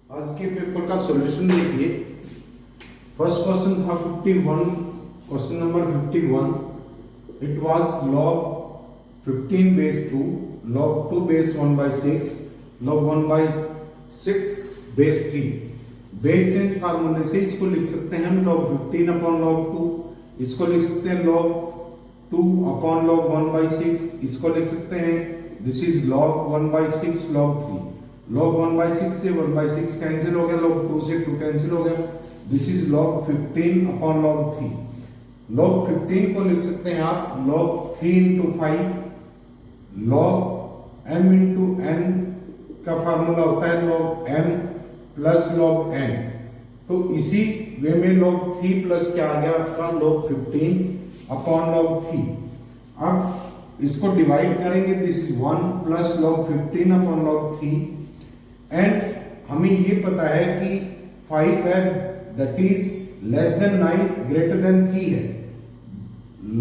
आज के पेपर का सॉल्यूशन देखिए। फर्स्ट क्वेश्चन था 51, question number 51। It was log 15 base 2, log 2 base 1/6, log 1/6 base 3। Base change फार्मूले से इसको लिख सकते हैं हम log 15 अपॉन log 2, इसको लिख सकते हैं log 2 अपॉन log 1/6, इसको लिख सकते हैं this is log 1/6 log 3। log 1/6 से 1/6 कैंसिल हो गया, log 2 से 2 कैंसिल हो गया। This is log 15 upon log 3। log 15 को लिख सकते हैं आप log 3 into 5, log m into n का फार्मूला होता है log m plus log n। तो इसी वे में log 3 प्लस क्या आ गया आपका log 15 अपॉन log 3। अब इसको डिवाइड करेंगे, this is 1 plus log 15 upon log 3। And हमें ये पता है कि 5 है that is less than 9 greater than 3 है।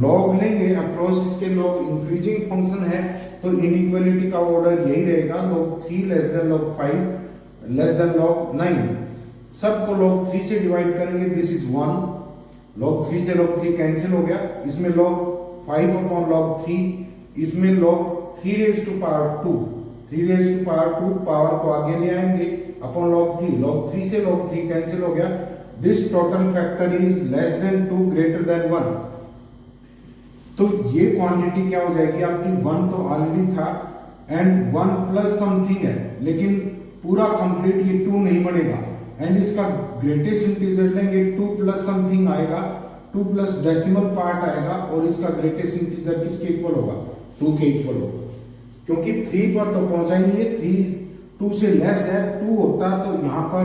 लॉग लेंगे अक्रॉस इसके लॉग इंक्रीजिंग फंक्शन है तो इनइक्वालिटी का ऑर्डर यही रहेगा, log 3 less than log 5 less than log 9। सबको log 3 से डिवाइड करेंगे, दिस इज 1, log 3 से log 3 कैंसिल हो गया। इसमें log 5 अपॉन log 3, इसमें log 3 raise to power 2, 3 raise to power 2 power को आगे ले आएंगे अपॉन log 3, log 3 से log 3 कैंसिल हो गया। This total factor is less than 2 greater than 1। तो ये क्वांटिटी क्या हो जाएगी आपकी, 1 तो ऑलरेडी था एंड 1 प्लस समथिंग है, लेकिन पूरा कंप्लीट ये 2 नहीं बनेगा। एंड इसका ग्रेटेस्ट इंटीजर लेंगे 2 प्लस समथिंग आएगा, 2 प्लस डेसिमल पार्ट आएगा और इसका ग्रेटेस्ट इंटीजर किसके इक्वल होगा, 2 के इक्वल होगा। क्योंकि 3 पर तो पहुंचा ही नहीं है, 3 2 से लेस है, 2 होता तो यहां पर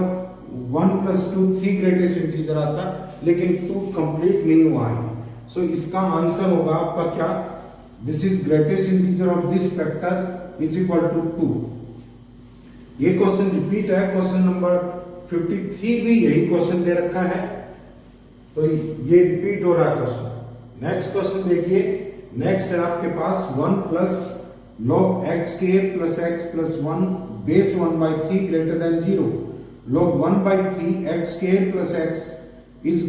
1 प्लस 2 3 ग्रेटेस्ट इंटीजर आता, लेकिन 2 कंप्लीट नहीं हुआ है। सो इसका आंसर होगा आपका क्या, this is greatest integer of this factor is equal to 2। ये क्वेश्चन रिपीट है, क्वेश्चन नंबर 53 भी यही क्वेश्चन दे रखा है, तो ये रिपीट हो रहा है क्वेश्चन। नेक्स्ट क्वेश्चन देखिए, नेक्स्ट है आपके पास 1 plus log x square plus x plus 1 base 1/3 greater than 0, log 1/3 x square plus x is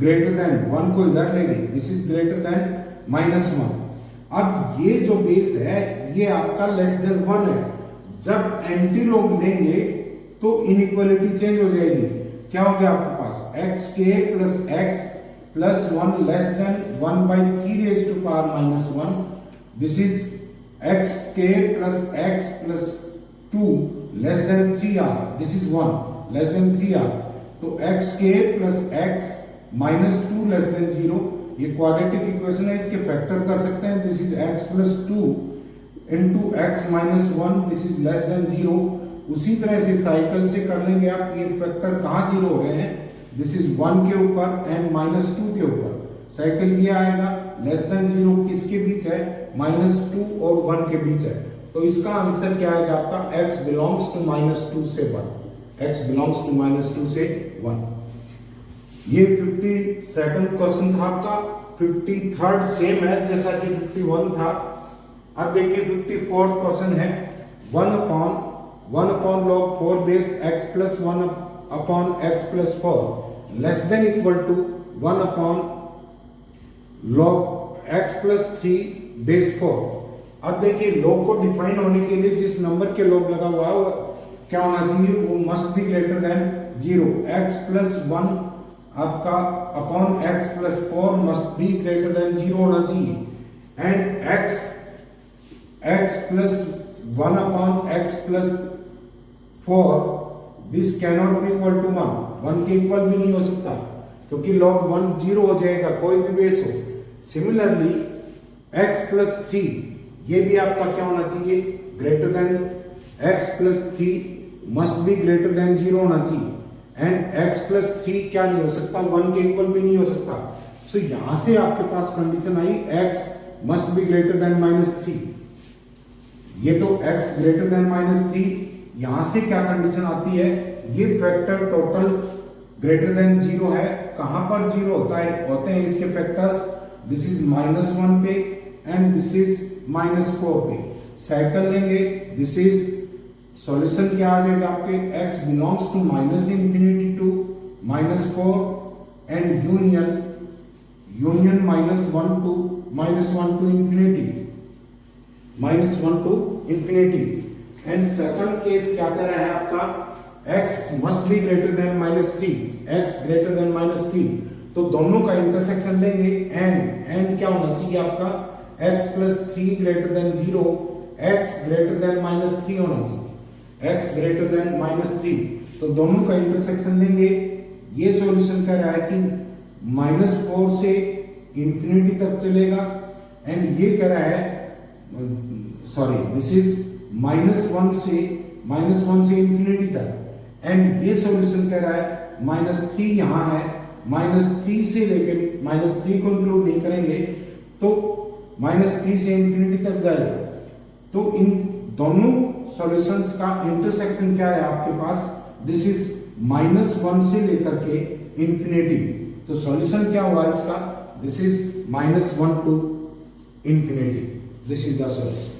greater than 1 को इधर लेंगे, दिस इज ग्रेटर देन -1। अब ये जो बेस है ये आपका लेस देन 1 है। जब एंटी लॉग लेंगे तो इनइक्वालिटी चेंज हो जाएगी, क्या हो गया आपके पास x square plus x plus 1 less than 1/3 raised to power -1, this is x square plus x plus 2 less than 3r, this is 1 less than 3r। तो x square plus x minus 2 less than 0, ये quadratic equation है, इसके factor कर सकते हैं, this is x plus 2 into x minus 1, this is less than 0। उसी तरह से साइकिल से कर लेंगे आप, ये फैक्टर कहाँ 0 हो रहे हैं, दिस इज 1 के ऊपर एंड -2 के ऊपर। साइकिल ये आएगा लेस देन 0 किसके बीच है, -2 और 1 के बीच है। तो इसका आंसर क्या आएगा आपका, x बिलोंग्स टू -2 से 1, x बिलोंग्स टू -2 से 1। ये 52nd क्वेश्चन था आपका। 53rd सेम है जैसा कि 51 था। अब देखिए 54th क्वेश्चन है 1 upon log 4 base x plus 1 upon x plus 4 less than equal to 1 upon log x plus 3 base 4। अब देखिए log को डिफाइन होने के लिए जिस नंबर के log लगा हुआ है क्या होना चाहिए, वो must be greater than 0। x plus 1 आपका upon x plus 4 must be greater than 0 होना चाहिए। And x plus 1 upon x plus 4 this cannot be equal to 1 के इक्वल भी नहीं हो सकता, क्योंकि log 1 0 हो जाएगा कोई भी बेस हो। सिमिलरली x प्लस 3 ये भी आपका क्या होना चाहिए, greater than x plus 3 must be greater than 0 होना चाहिए। एंड x प्लस 3 क्या नहीं हो सकता, 1 के इक्वल भी नहीं हो सकता। सो यहां से आपके पास condition I x must be greater than -3। ये तो x ग्रेटर देन -3, यहां से क्या कंडीशन आती है, ये फैक्टर टोटल ग्रेटर देन 0 है। कहां पर 0 होता है, होते हैं इसके फैक्टर्स, दिस इज -1 पे एंड दिस इज -4 पे। साइकिल लेंगे, दिस इज सॉल्यूशन क्या आ जाएगा आपके, x belongs to minus infinity to -4 and union -1 to infinity, -1 to infinity. And second case क्या कर रहा है आपका, x must be greater than -3, x greater than -3, तो दोनों का इंटरसेक्शन लेंगे एंड क्या होना चाहिए आपका, x plus 3 greater than 0, x greater than -3 होना चाहिए, x ग्रेटर देन -3, तो दोनों का इंटरसेक्शन लेंगे। ये सॉल्यूशन कह रहा है कि -4 से इंफिनिटी तक चलेगा, एंड ये कह रहा है सॉरी दिस इज -1 से इंफिनिटी तक, एंड ये सॉल्यूशन कह रहा है -3 यहां है, -3 से लेकर -3 को इंक्लूड नहीं करेंगे तो -3 से इंफिनिटी तक जाएगा। तो इन दोनों सॉल्यूशंस का इंटरसेक्शन क्या है आपके पास, दिस इज -1 से लेकर के इंफिनिटी, तो सॉल्यूशन क्या हुआ इसका, this is -1 to infinity, this is the solution.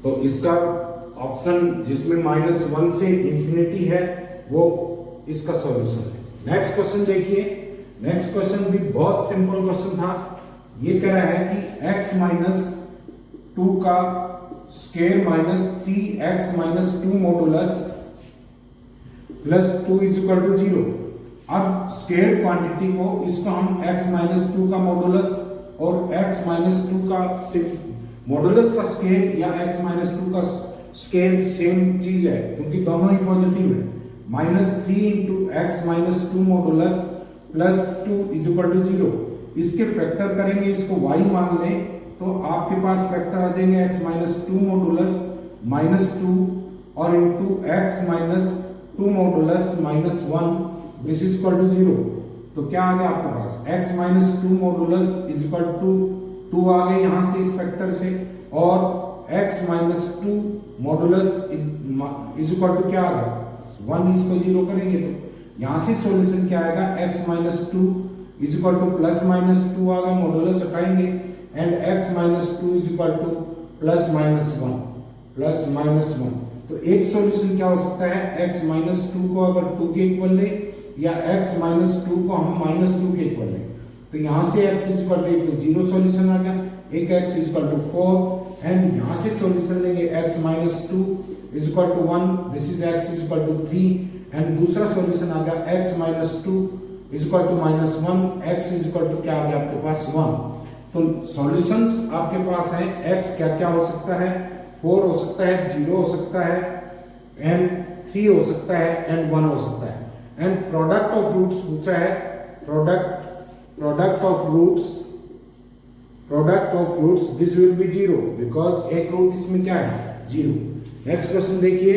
तो इसका ऑप्शन जिसमें -1 से इंफिनिटी है वो इसका सॉल्यूशन है। नेक्स्ट क्वेश्चन देखिए, नेक्स्ट क्वेश्चन भी बहुत सिंपल क्वेश्चन था। ये कह रहा है कि x - 2 का square -3x - 2 modulus +2 is equal to 0। अब स्क्वायर क्वांटिटी को इसको हम x - 2 का मॉडुलस और x - 2 का मॉडुलस का स्क्वायर या x - 2 का स्क्वायर सेम चीज है क्योंकि दोनों ही पॉजिटिव है। -3 into x - 2 modulus +2 is equal to 0। इसके फैक्टर करेंगे, इसको y मान लें तो आपके पास फैक्टर आ जाएंगे x - 2 मॉडुलस -2 और into x - 2 modulus -1 this is equal to 0। तो क्या आ गया आपके पास, x - 2 modulus is equal to 2 आ गए यहां से इस फैक्टर से, और x - 2 modulus is equal to क्या आ गया 1, इसको 0 करेंगे तो यहां से सॉल्यूशन क्या आएगा, x - 2 इज इक्वल टू +-2 आ गया, मॉडुलस हटाएंगे and x - 2 is equal to +-1। तो एक सॉल्यूशन क्या हो सकता है, x - 2 को अगर 2 के इक्वल ले या x - 2 को हम -2 के इक्वल ले, तो यहां से x is equal to 0 solution आ गया, एक x is equal to 4 and यहां से सॉल्यूशन लेंगे x - 2 is equal to 1, this is x is equal to 3 and दूसरा सॉल्यूशन आ गया x - 2 is equal to -1, x is equal to क्या आ गया आपके पास 1। तो सॉल्यूशंस आपके पास हैं, x क्या क्या हो सकता है, 4 हो सकता है, 0 हो सकता है एंड 3 हो सकता है एंड 1 हो सकता है। एंड प्रोडक्ट ऑफ रूट्स पूछा है, product of roots this will be 0 because एक रूट इसमें क्या है 0। नेक्स्ट क्वेश्चन देखिए,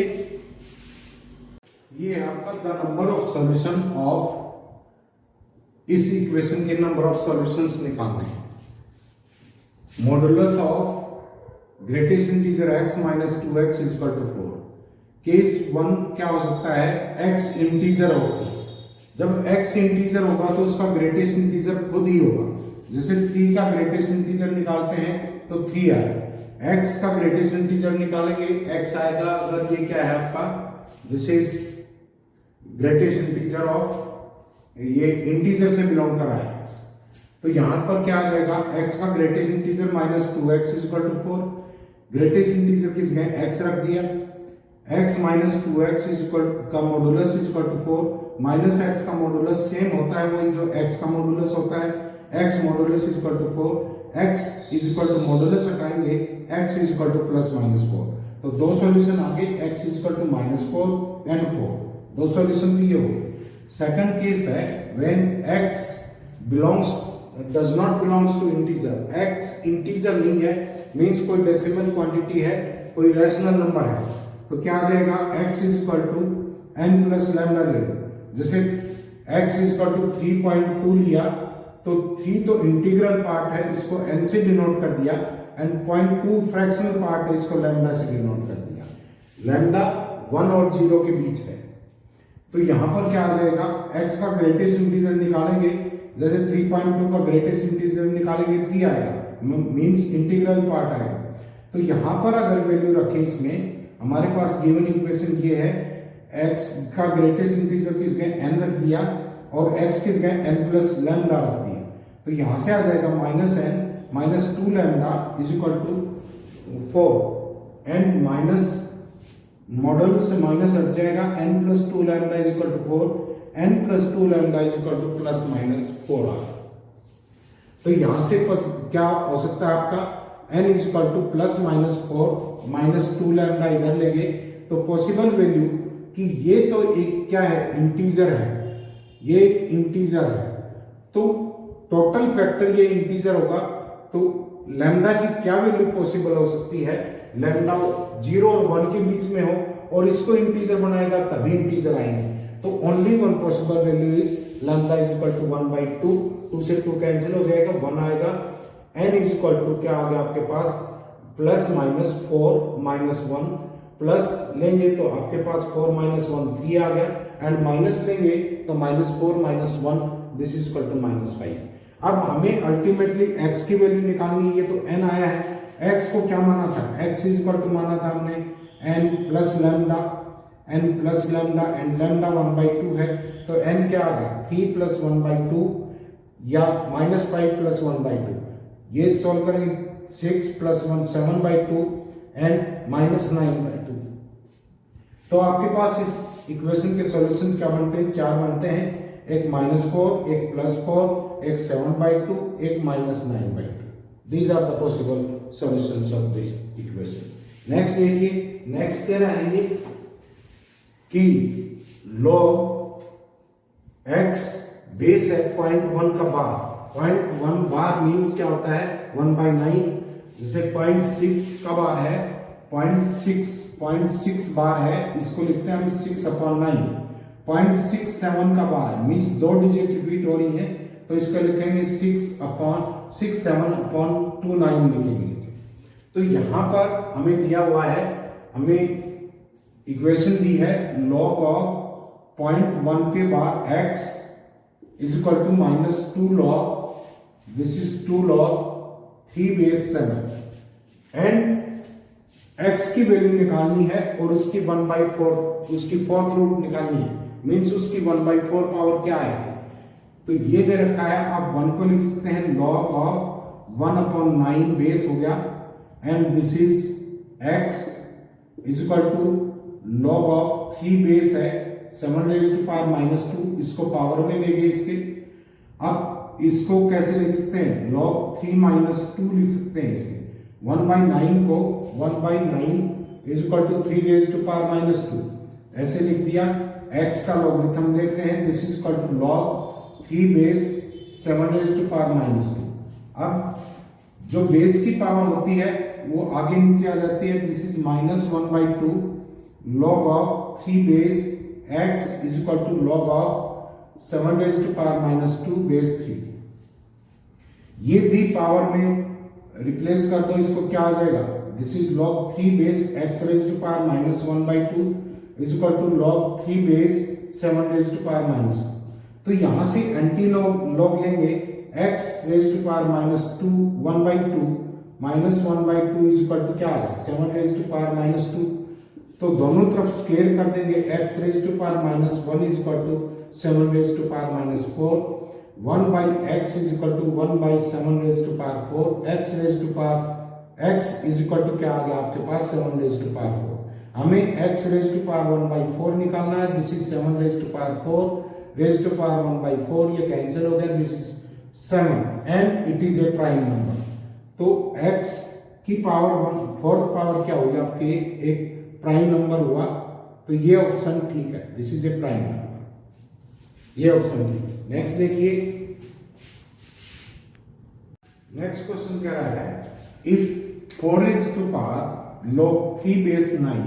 ये है आपका the number of solution of, इस इक्वेशन के नंबर ऑफ सॉल्यूशंस निकालने हैं। Modulus of greatest integer x - 2x is equal to 4। Case 1 क्या हो सकता है, x इंटीजर होगा, जब x इंटीजर होगा तो उसका ग्रेटेस्ट इंटीजर खुद ही होगा। जैसे 3 का ग्रेटेस्ट इंटीजर निकालते हैं तो 3 आएगा, x का ग्रेटेस्ट इंटीजर निकालेंगे x आएगा, अगर ये क्या है आपका, this is greatest integer of, ये इंटीजर से बिलोंग कर रहा है x, तो यहां पर क्या आ जाएगा, x का greatest integer -2x is equal to 4, greatest integer किस गए x रख दिया, x - 2x इज इक्वल का modulus is equal to 4, -x का मॉडुलस सेम होता है वही जो x का मॉडुलस होता है, x modulus is equal to 4, x is equal to modulus हटाएंगे x इज इक्वल टू +-4, तो दो सॉल्यूशन आगे, x is equal to -4 and 4, दो सॉल्यूशन तो ये हो गए। सेकंड केस है when x belongs does not belongs to integer, x integer नहीं है, मींस कोई डेसिमल क्वांटिटी है, कोई रैशनल नंबर है, तो क्या आ जाएगा, x is equal to n plus lambda ले लो। जैसे x इज इक्वल टू 3.2 लिया तो 3 तो इंटीग्रल पार्ट है, इसको n से डिनोट कर दिया, एंड 0.2 फ्रैक्शनल पार्ट है, इसको लैम्डा से डिनोट कर दिया। लैम्डा 1 और 0 के बीच है, तो यहां पर क्या आ जाएगा, x का ग्रेटेस्ट इंटीजर निकालेंगे, जैसे 3.2 का ग्रेटेस्ट इंटीजर निकालेंगे 3 आएगा, मींस इंटीग्रल पार्ट आएगा। तो यहां पर अगर वैल्यू रखे इसमें, हमारे पास गिवन इक्वेशन ये है, x का ग्रेटेस्ट इंटीजर किस जगह n रख दिया और x किस जगह n प्लस लैम्डा रख दिया, तो यहां से आ जाएगा minus n minus 2 lambda is equal to 4 and minus model से माइनस हट जाएगा, n plus 2 lambda is equal to 4, n plus 2 lambda is equal to plus minus 4 आ। तो यहां से क्या हो सकता है आपका, n is equal to plus minus 4 minus 2 lambda इधर लेंगे तो पॉसिबल वैल्यू कि ये तो एक क्या है, इंटीजर है, ये इंटीजर है, तो टोटल फैक्टर ये इंटीजर होगा, तो लैम्डा की क्या वैल्यू पॉसिबल हो सकती है, लैम्डा 0 और 1 के बीच में हो और इसको इंटीजर बनाएगा तभी इंटीजर आएंगे, तो only one possible value is lambda is equal to 1/2, 2 से 2 कैंसिल हो जाएगा, 1 आएगा, n इज इक्वल टू क्या आ गया आपके पास प्लस माइनस 4 माइनस 1 प्लस लेंगे तो आपके पास 4 माइनस 1 3 आ गया एंड माइनस लेंगे तो minus 4 minus 1 this is equal to minus 5। अब हमें अल्टीमेटली x की वैल्यू निकालनी है, ये तो n आया है, x को क्या माना था, x इज इक्वल टू माना था हमने n plus lambda and lambda 1/2 है, तो n क्या आ गया 3 प्लस 1/2 या माइनस 5 प्लस 1/2, ये सॉल्व करेंगे 6 प्लस 1 7/2 एंड माइनस 9/2, तो आपके पास इस इक्वेशन के सॉल्यूशंस क्या बनते हैं, 4 बनते हैं, एक -4, एक +4, एक 7/2, एक -9/2, these are the possible solutions of this equation. Next देखिए, नेक्स्ट कह रहा है ये कि log x बेस है 0.1 का बार, 0.1 बार मीन्स क्या होता है 1/9, जैसे 0.6 का बार है, 0.6 बार है, इसको लिखते हैं हम 6/9, 0.67 का बार है मीन्स 2 डिजिट रिपीट हो रही है, तो इसको लिखेंगे 6/67/29 लिखेंगे। तो यहां पर हमें दिया हुआ है, हमें इक्वेशन दी है log ऑफ 0.1 के बार x is equal to -2 log, this is 2 log 3 base 7 and x की वैल्यू निकालनी है और उसकी 1/4 उसकी फोर्थ रूट निकालनी है, मीन्स उसकी 1/4 पावर क्या आएगी, तो ये दे रखा है, आप 1 को लिख सकते हैं log ऑफ 1/9 बेस हो गया and this is x is equal to log of 3 base है 7⁻², इसको पावर में लेंगे इसके, अब इसको कैसे लिख सकते हैं, log 3 - 2 लिख सकते हैं इसके, 1/9 को 1/9 इज इक्वल टू 3⁻², ऐसे लिख दिया, x का लॉगरिथम देख रहे हैं, this is equal to log 3 base 7⁻²। अब जो बेस की पावर होती है वो आगे नीचे आ जाती है, this is -1/2 log of 3 base x is equal to log of 7⁻² base 3, ये भी पावर में रिप्लेस कर दो, इसको क्या आ जाएगा, this is log 3 base x⁻⁻1/2 is equal to log 3 base 7⁻², तो यहां से एंटी लॉग लेंगे, x⁻² 1/2 -1/2 इज इक्वल टू क्या आ गया 7⁻², तो दोनों तरफ स्क्वायर कर देंगे, x⁻⁻1 is equal to 7⁻⁴, 1/x is equal to 1/7⁴, x is equal to क्या आ गया आपके पास 7⁻⁴, हमें x⁻⁴ निकालना है, दिस इज 7⁻⁴, ये कैंसिल हो गया, this is 7 and it is a prime number, तो x की पावर 4th पावर क्या होगी आपके, एक प्राइम नंबर हुआ, तो ये ऑप्शन ठीक है, this is a prime number, ये ऑप्शन ठीक है। नेक्स्ट देखिए, नेक्स्ट क्वेश्चन कह रहा है if 4 log 3 base 9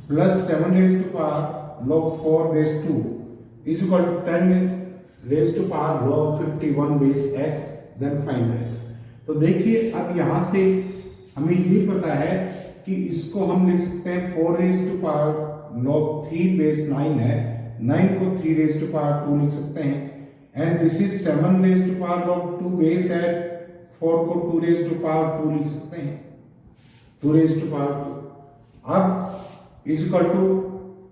plus 7 log 4 base 2 is equal to 10 log 51 base x, then find x। तो देखिए अब यहां से हमें ये पता है कि इसको हम लिख सकते हैं 4 log 3 बेस 9 है, 9 को 3 लिख सकते हैं and this is 7 log 2 base है, 4 को 2 लिख सकते हैं, 2 2। अब is equal to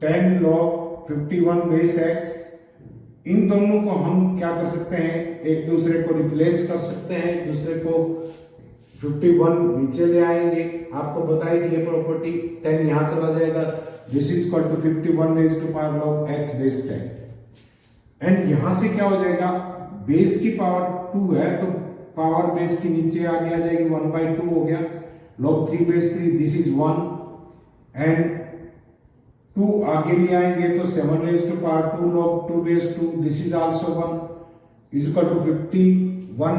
10 log 51 base x। इन दोनों को हम क्या कर सकते हैं, एक दूसरे को रिप्लेस कर सकते हैं, एक दूसरे को 51 नीचे ले आएंगे। आपको बताई दी है प्रॉपर्टी, 10 यहां चला जाएगा, this is equal to 51 raise to power log x base 10। And यहां से क्या हो जाएगा, बेस की पावर 2 है तो पावर बेस की नीचे आगे आ जाएगी, 1/2 हो गया, log 3 base 3, this is 1 and 2 आगे ले आएंगे तो 7 raise to power 2 log 2 base 2, this is also 1 is equal to 51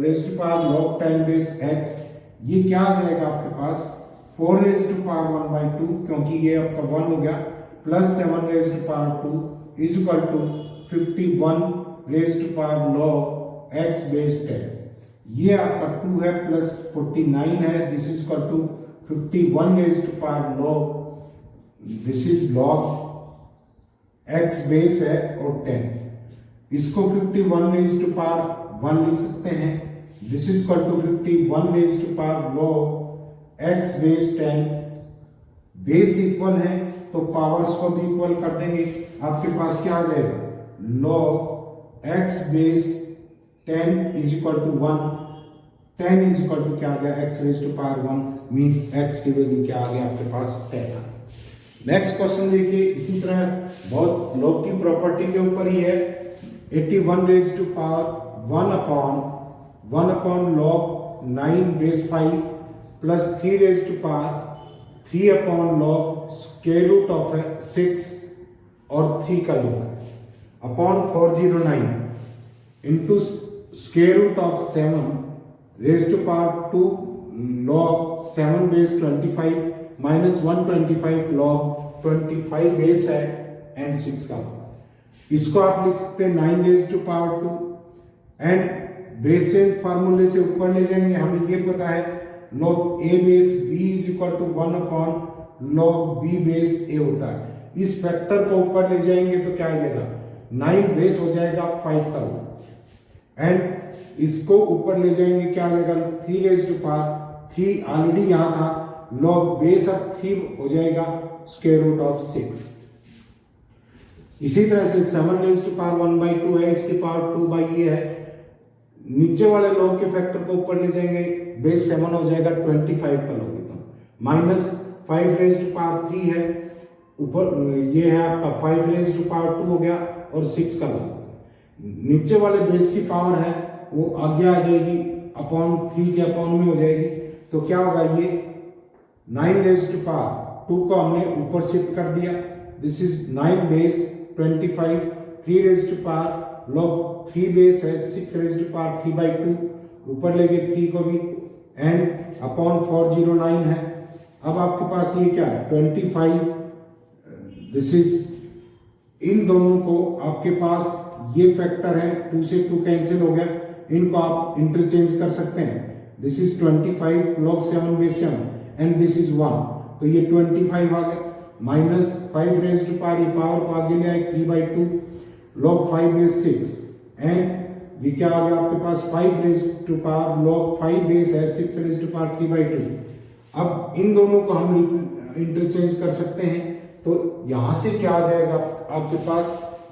raise to power log 10 base x। ये क्या आ जाएगा आपके पास 4 रेज टू पावर 1/2, क्योंकि ये आपका 1 हो गया, plus 7 raise to power 2 is equal to 51 raise to power log x base 10। ये आपका 2 है प्लस 49 है, this is equal to 51 raise to power log, this is log x base है और 10। इसको 51 रेज टू पावर 1 लिख सकते हैं, this is equal to 51 raise to power log x base 10। Base equal है तो पावर्स को भी इक्वल कर देंगे, आपके पास क्या आ जाएगा, log x base 10 is equal to 1, 10 is equal to क्या आ गया, x raise to power 1 means x की वैल्यू क्या आ गया आपके पास 10। नेक्स्ट क्वेश्चन देखिए, इसी तरह बहुत log की प्रॉपर्टी के ऊपर ही है, 81 raise to power 1 upon log 9 base 5 plus 3 raise to power 3 upon log square root of 6 और 3 का योग अपॉन 409 into square root of 7 raise to power 2 log 7 base 25 minus 125 log 25 base है एंड 6 का। इसको आप लिख सकते हैं 9 raise to power 2 and base change फार्मूले से ऊपर ले जाएंगे, हमें ये पता है log a base b is equal to 1 upon log b base a होता है। इस फैक्टर को ऊपर ले जाएंगे तो क्या आ जाएगा, 9 बेस हो जाएगा 5 का एंड इसको ऊपर ले जाएंगे क्या आ जाएगा, 3 रेज टू पावर 3 ऑलरेडी यहां था, log बेस अब 3 हो जाएगा स्क्वायर रूट ऑफ 6। इसी तरह से 7 रेज टू पावर 1/2 है, इसकी पावर 2 ये है, नीचे वाले log के फैक्टर को ऊपर ले जाएंगे, बेस 7 हो जाएगा 25 का log, minus 5 raise to power 3 है, ऊपर ये है आपका 5 रेज टू पावर 2 हो गया और 6 का लॉग। नीचे वाले बेस की पावर है वो आगे आ जाएगी, अपॉन 3 के अपॉन में हो जाएगी, तो क्या होगा, ये 9 रेज टू पावर 2 को हमने ऊपर शिफ्ट कर दिया, this is 9 base 25, 3 raise to power log 3 base है 6 रेज टू पावर 3/2, ऊपर ले गए 3 को भी एंड अपॉन 409 है। अब आपके पास ये क्या है 25, दिस इज, इन दोनों को आपके पास ये फैक्टर है, 2 से 2 कैंसिल हो गया, इनको आप इंटरचेंज कर सकते हैं, this is 25 log 7 base 7 and this is 1, तो ये 25 आ गया, माइनस 5 रेज टू पावर, ये पावर को आगे ले आए 3/2 log 5 बेस 6 एंड ये क्या आ गया आपके पास 5 raise to power log 5 base है 6 रेज टू पावर 3/2। अब इन दोनों को हम इंटरचेंज कर सकते हैं, तो यहां से क्या आ जाएगा आपके पास,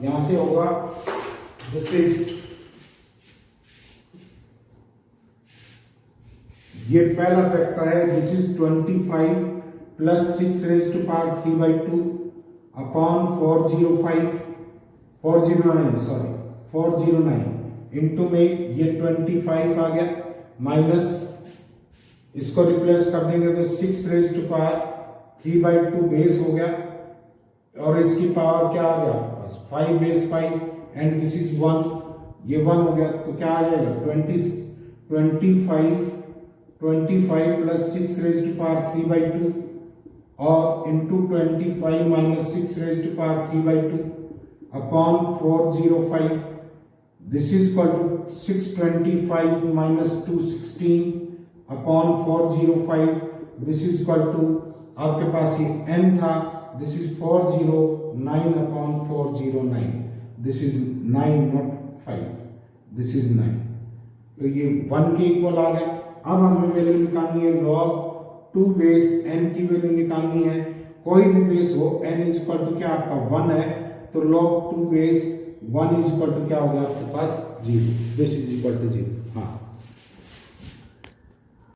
यहां से होगा दिस इज, ये पहला फैक्टर है, this is 25 plus 6 raise to power 3/2 upon 409 into में ये 25 आ गया, माइनस इसको रिप्लेस कर देंगे तो 6 रेज टू पावर 3/2 बेस हो गया और इसकी पावर क्या आ गया आपके पास 5 बेस 5 एंड दिस इज 1, ये 1 हो गया, तो क्या आ जाएगा 25 प्लस 6 रेज टू पावर 3/2 और into 25 minus 6 raise to power 3/2 upon 405, this is equal to 625 minus 216 upon 405, this is equal to आपके पास ये n था, this is 409 upon 409, this is 9 not 5, this is 9, तो ये 1 के इक्वल आ गया। अब हमें वैल्यू निकालनी है log 2 बेस n की वैल्यू निकालनी है, कोई भी बेस हो, n इज इक्वल टू क्या आपका 1 है, तो log 2 base 1 is equal to क्या हो गया आपके पास 0, दिस इज इक्वल टू 0। हाँ